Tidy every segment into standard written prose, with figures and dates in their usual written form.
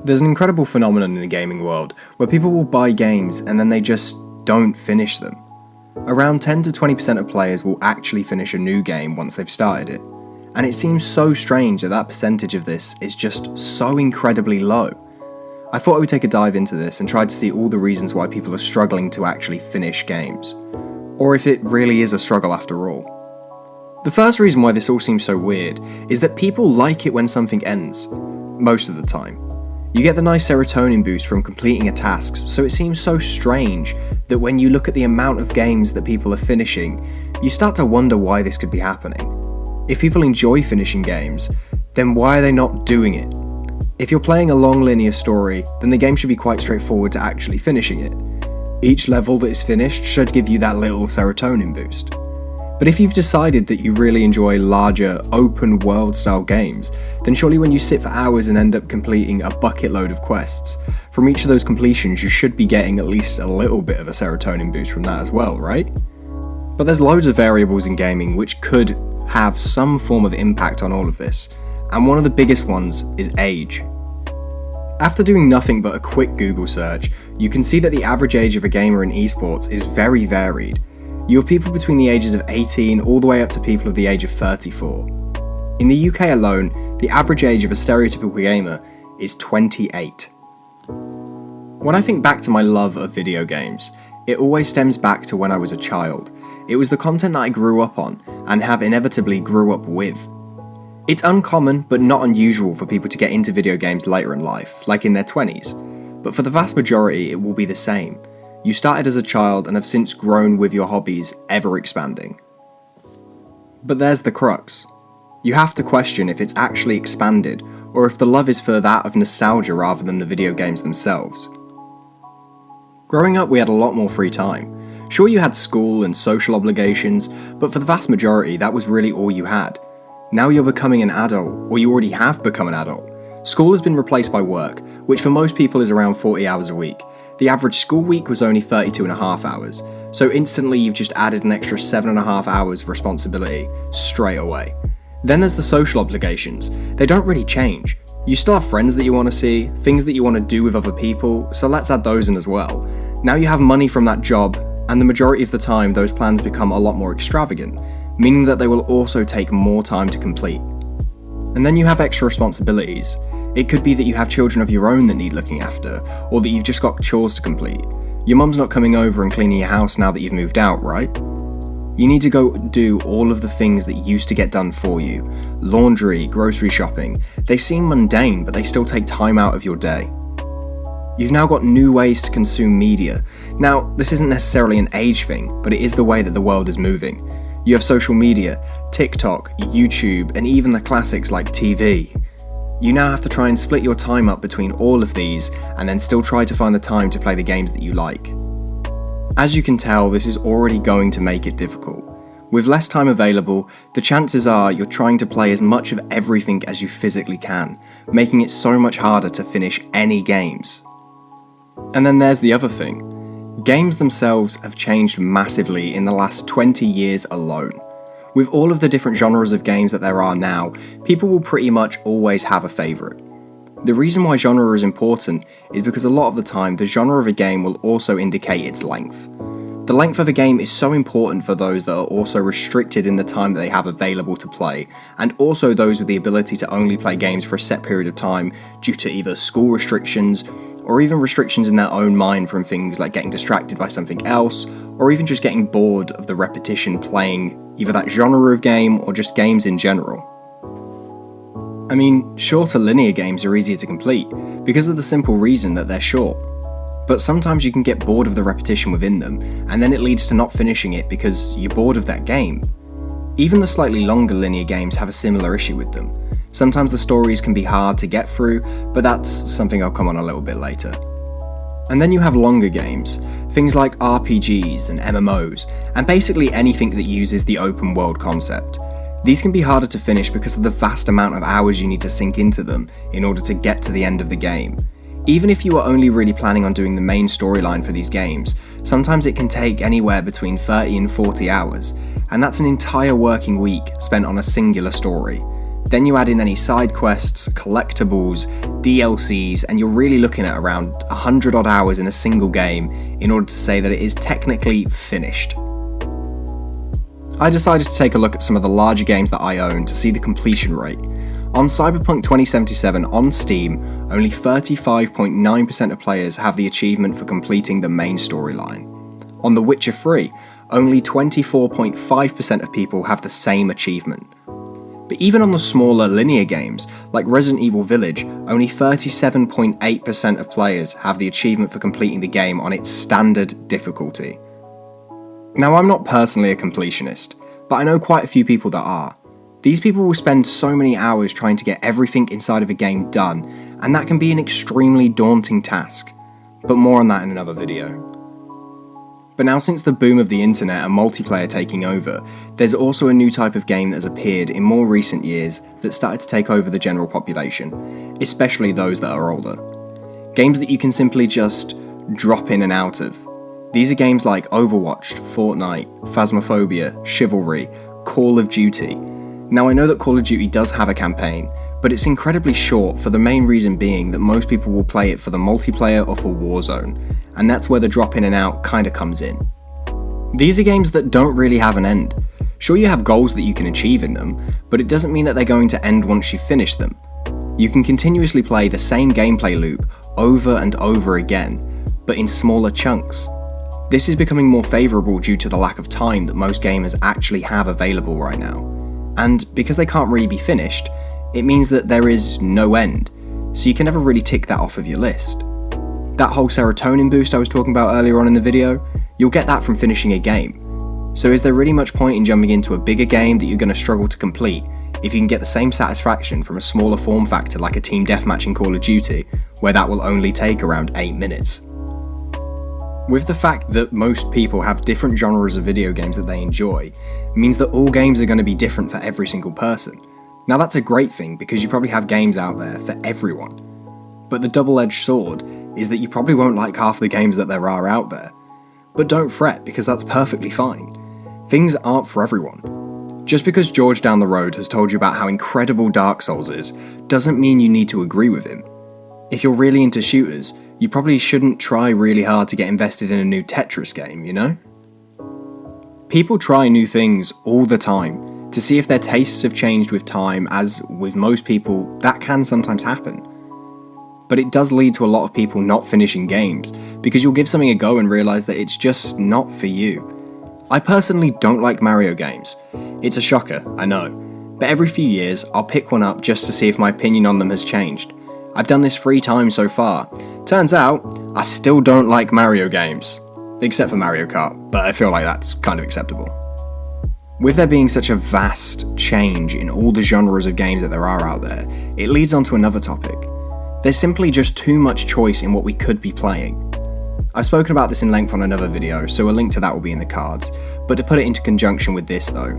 There's an incredible phenomenon in the gaming world where people will buy games and then they just don't finish them. Around 10 to 20% of players will actually finish a new game once they've started it, and it seems so strange that percentage of this is just so incredibly low. I thought I would take a dive into this and try to see all the reasons why people are struggling to actually finish games, or if it really is a struggle after all. The first reason why this all seems so weird is that people like it when something ends, most of the time. You get the nice serotonin boost from completing a task, so it seems so strange that when you look at the amount of games that people are finishing, you start to wonder why this could be happening. If people enjoy finishing games, then why are they not doing it? If you're playing a long linear story, then the game should be quite straightforward to actually finishing it. Each level that is finished should give you that little serotonin boost. But if you've decided that you really enjoy larger, open world style games, then surely when you sit for hours and end up completing a bucket load of quests, from each of those completions you should be getting at least a little bit of a serotonin boost from that as well, right? But there's loads of variables in gaming which could have some form of impact on all of this, and one of the biggest ones is age. After doing nothing but a quick Google search, you can see that the average age of a gamer in esports is very varied. You have people between the ages of 18 all the way up to people of the age of 34. In the UK alone, the average age of a stereotypical gamer is 28. When I think back to my love of video games, it always stems back to when I was a child. It was the content that I grew up on and have inevitably grew up with. It's uncommon but not unusual for people to get into video games later in life, like in their 20s, but for the vast majority it will be the same. You started as a child and have since grown with your hobbies ever expanding. But there's the crux. You have to question if it's actually expanded, or if the love is for that of nostalgia rather than the video games themselves. Growing up we had a lot more free time. Sure, you had school and social obligations, but for the vast majority that was really all you had. Now you're becoming an adult, or you already have become an adult. School has been replaced by work, which for most people is around 40 hours a week. The average school week was only 32.5 hours, so instantly you've just added an extra 7.5 hours of responsibility straight away. Then there's the social obligations. They don't really change. You still have friends that you want to see, things that you want to do with other people, so let's add those in as well. Now you have money from that job, and the majority of the time those plans become a lot more extravagant, meaning that they will also take more time to complete. And then you have extra responsibilities. It could be that you have children of your own that need looking after, or that you've just got chores to complete. Your mum's not coming over and cleaning your house now that you've moved out, right? You need to go do all of the things that used to get done for you. Laundry, grocery shopping. They seem mundane, but they still take time out of your day. You've now got new ways to consume media. Now, this isn't necessarily an age thing, but it is the way that the world is moving. You have social media, TikTok, YouTube, and even the classics like TV. You now have to try and split your time up between all of these and then still try to find the time to play the games that you like. As you can tell, this is already going to make it difficult. With less time available, the chances are you're trying to play as much of everything as you physically can, making it so much harder to finish any games. And then there's the other thing. Games themselves have changed massively in the last 20 years alone. With all of the different genres of games that there are now, people will pretty much always have a favourite. The reason why genre is important is because a lot of the time the genre of a game will also indicate its length. The length of a game is so important for those that are also restricted in the time that they have available to play, and also those with the ability to only play games for a set period of time due to either school restrictions, or even restrictions in their own mind from things like getting distracted by something else, or even just getting bored of the repetition playing either that genre of game or just games in general. I mean, shorter linear games are easier to complete, because of the simple reason that they're short. But sometimes you can get bored of the repetition within them, and then it leads to not finishing it because you're bored of that game. Even the slightly longer linear games have a similar issue with them. Sometimes the stories can be hard to get through, but that's something I'll come on a little bit later. And then you have longer games, things like RPGs and MMOs, and basically anything that uses the open world concept. These can be harder to finish because of the vast amount of hours you need to sink into them in order to get to the end of the game. Even if you are only really planning on doing the main storyline for these games, sometimes it can take anywhere between 30 and 40 hours, and that's an entire working week spent on a singular story. Then you add in any side quests, collectibles, DLCs, and you're really looking at around 100 odd hours in a single game in order to say that it is technically finished. I decided to take a look at some of the larger games that I own to see the completion rate. On Cyberpunk 2077 on Steam, only 35.9% of players have the achievement for completing the main storyline. On The Witcher 3, only 24.5% of people have the same achievement. But even on the smaller linear games, like Resident Evil Village, only 37.8% of players have the achievement for completing the game on its standard difficulty. Now, I'm not personally a completionist, but I know quite a few people that are. These people will spend so many hours trying to get everything inside of a game done, and that can be an extremely daunting task. But more on that in another video. But now, since the boom of the internet and multiplayer taking over, there's also a new type of game that has appeared in more recent years that started to take over the general population, especially those that are older. Games that you can simply just drop in and out of. These are games like Overwatch, Fortnite, Phasmophobia, Chivalry, Call of Duty. Now, I know that Call of Duty does have a campaign, but it's incredibly short for the main reason being that most people will play it for the multiplayer or for Warzone, and that's where the drop in and out kinda comes in. These are games that don't really have an end. Sure, you have goals that you can achieve in them, but it doesn't mean that they're going to end once you finish them. You can continuously play the same gameplay loop over and over again, but in smaller chunks. This is becoming more favourable due to the lack of time that most gamers actually have available right now. And because they can't really be finished, it means that there is no end, so you can never really tick that off of your list. That whole serotonin boost I was talking about earlier on in the video, you'll get that from finishing a game. So is there really much point in jumping into a bigger game that you're going to struggle to complete if you can get the same satisfaction from a smaller form factor like a team deathmatch in Call of Duty, where that will only take around 8 minutes? With the fact that most people have different genres of video games that they enjoy, means that all games are going to be different for every single person. Now, that's a great thing because you probably have games out there for everyone. But the double-edged sword is that you probably won't like half the games that there are out there. But don't fret, because that's perfectly fine. Things aren't for everyone. Just because George down the road has told you about how incredible Dark Souls is, doesn't mean you need to agree with him. If you're really into shooters, you probably shouldn't try really hard to get invested in a new Tetris game, you know? People try new things all the time to see if their tastes have changed with time, as with most people, that can sometimes happen. But it does lead to a lot of people not finishing games, because you'll give something a go and realise that it's just not for you. I personally don't like Mario games. It's a shocker, I know, but every few years I'll pick one up just to see if my opinion on them has changed. I've done this 3 times so far. Turns out, I still don't like Mario games. Except for Mario Kart, but I feel like that's kind of acceptable. With there being such a vast change in all the genres of games that there are out there, it leads on to another topic. There's simply just too much choice in what we could be playing. I've spoken about this in length on another video, so a link to that will be in the cards, but to put it into conjunction with this though,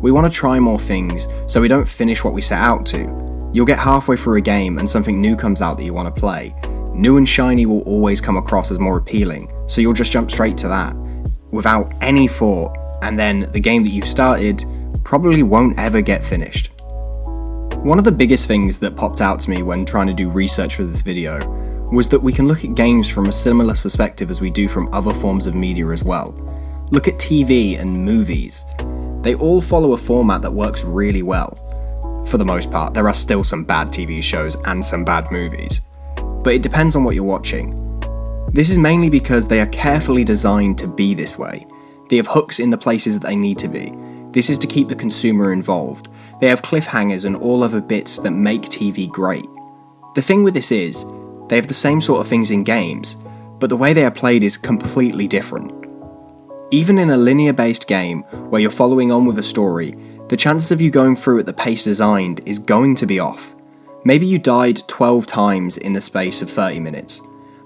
we want to try more things so we don't finish what we set out to. You'll get halfway through a game and something new comes out that you want to play. New and shiny will always come across as more appealing, so you'll just jump straight to that, without any thought, and then the game that you've started probably won't ever get finished. One of the biggest things that popped out to me when trying to do research for this video was that we can look at games from a similar perspective as we do from other forms of media as well. Look at TV and movies. They all follow a format that works really well. For the most part, there are still some bad TV shows and some bad movies, but it depends on what you're watching. This is mainly because they are carefully designed to be this way. They have hooks in the places that they need to be. This is to keep the consumer involved. They have cliffhangers and all other bits that make TV great. The thing with this is, they have the same sort of things in games, but the way they are played is completely different. Even in a linear-based game where you're following on with a story, the chances of you going through at the pace designed is going to be off. Maybe you died 12 times in the space of 30 minutes.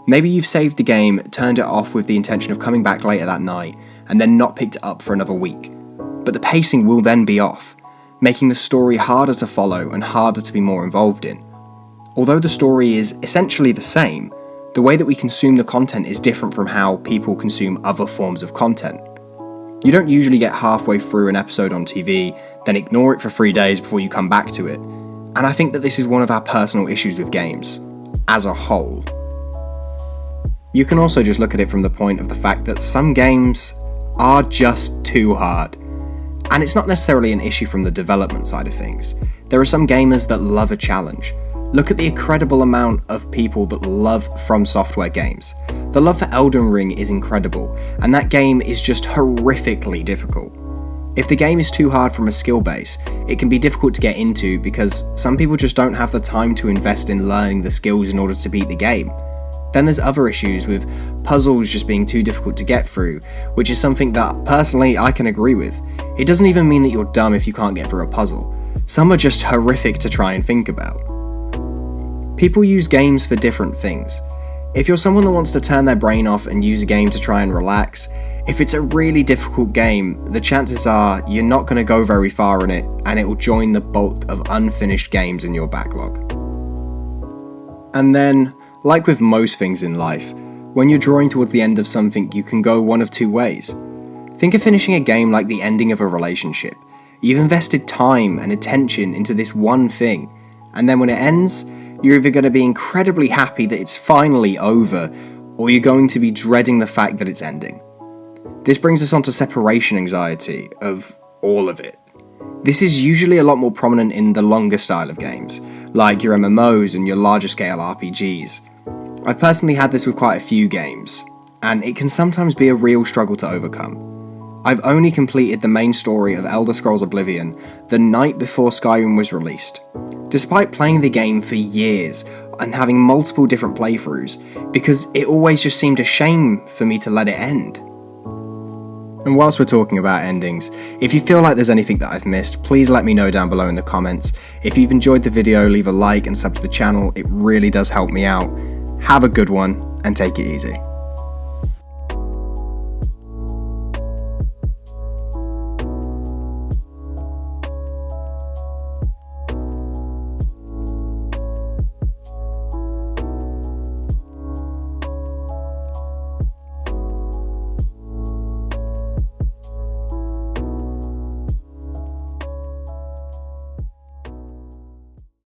Maybe you've saved the game, turned it off with the intention of coming back later that night, and then not picked it up for another week. But the pacing will then be off, making the story harder to follow and harder to be more involved in. Although the story is essentially the same, the way that we consume the content is different from how people consume other forms of content. You don't usually get halfway through an episode on TV, then ignore it for 3 days before you come back to it. And I think that this is one of our personal issues with games. as a whole. You can also just look at it from the point of the fact that some games are just too hard. And it's not necessarily an issue from the development side of things. There are some gamers that love a challenge. Look at the incredible amount of people that love From Software games. The love for Elden Ring is incredible, and that game is just horrifically difficult. If the game is too hard from a skill base, it can be difficult to get into because some people just don't have the time to invest in learning the skills in order to beat the game. Then there's other issues with puzzles just being too difficult to get through, which is something that personally I can agree with. It doesn't even mean that you're dumb if you can't get through a puzzle. Some are just horrific to try and think about. People use games for different things. If you're someone that wants to turn their brain off and use a game to try and relax, if it's a really difficult game, the chances are you're not going to go very far in it, and it will join the bulk of unfinished games in your backlog. And then, like with most things in life, when you're drawing towards the end of something, you can go one of two ways. Think of finishing a game like the ending of a relationship. You've invested time and attention into this one thing, and then when it ends, you're either going to be incredibly happy that it's finally over, or you're going to be dreading the fact that it's ending. This brings us on to separation anxiety of all of it. This is usually a lot more prominent in the longer style of games, like your MMOs and your larger scale RPGs. I've personally had this with quite a few games, and it can sometimes be a real struggle to overcome. I've only completed the main story of Elder Scrolls Oblivion the night before Skyrim was released, despite playing the game for years and having multiple different playthroughs, because it always just seemed a shame for me to let it end. And whilst we're talking about endings, if you feel like there's anything that I've missed, please let me know down below in the comments. If you've enjoyed the video, leave a like and sub to the channel, it really does help me out. Have a good one, and take it easy.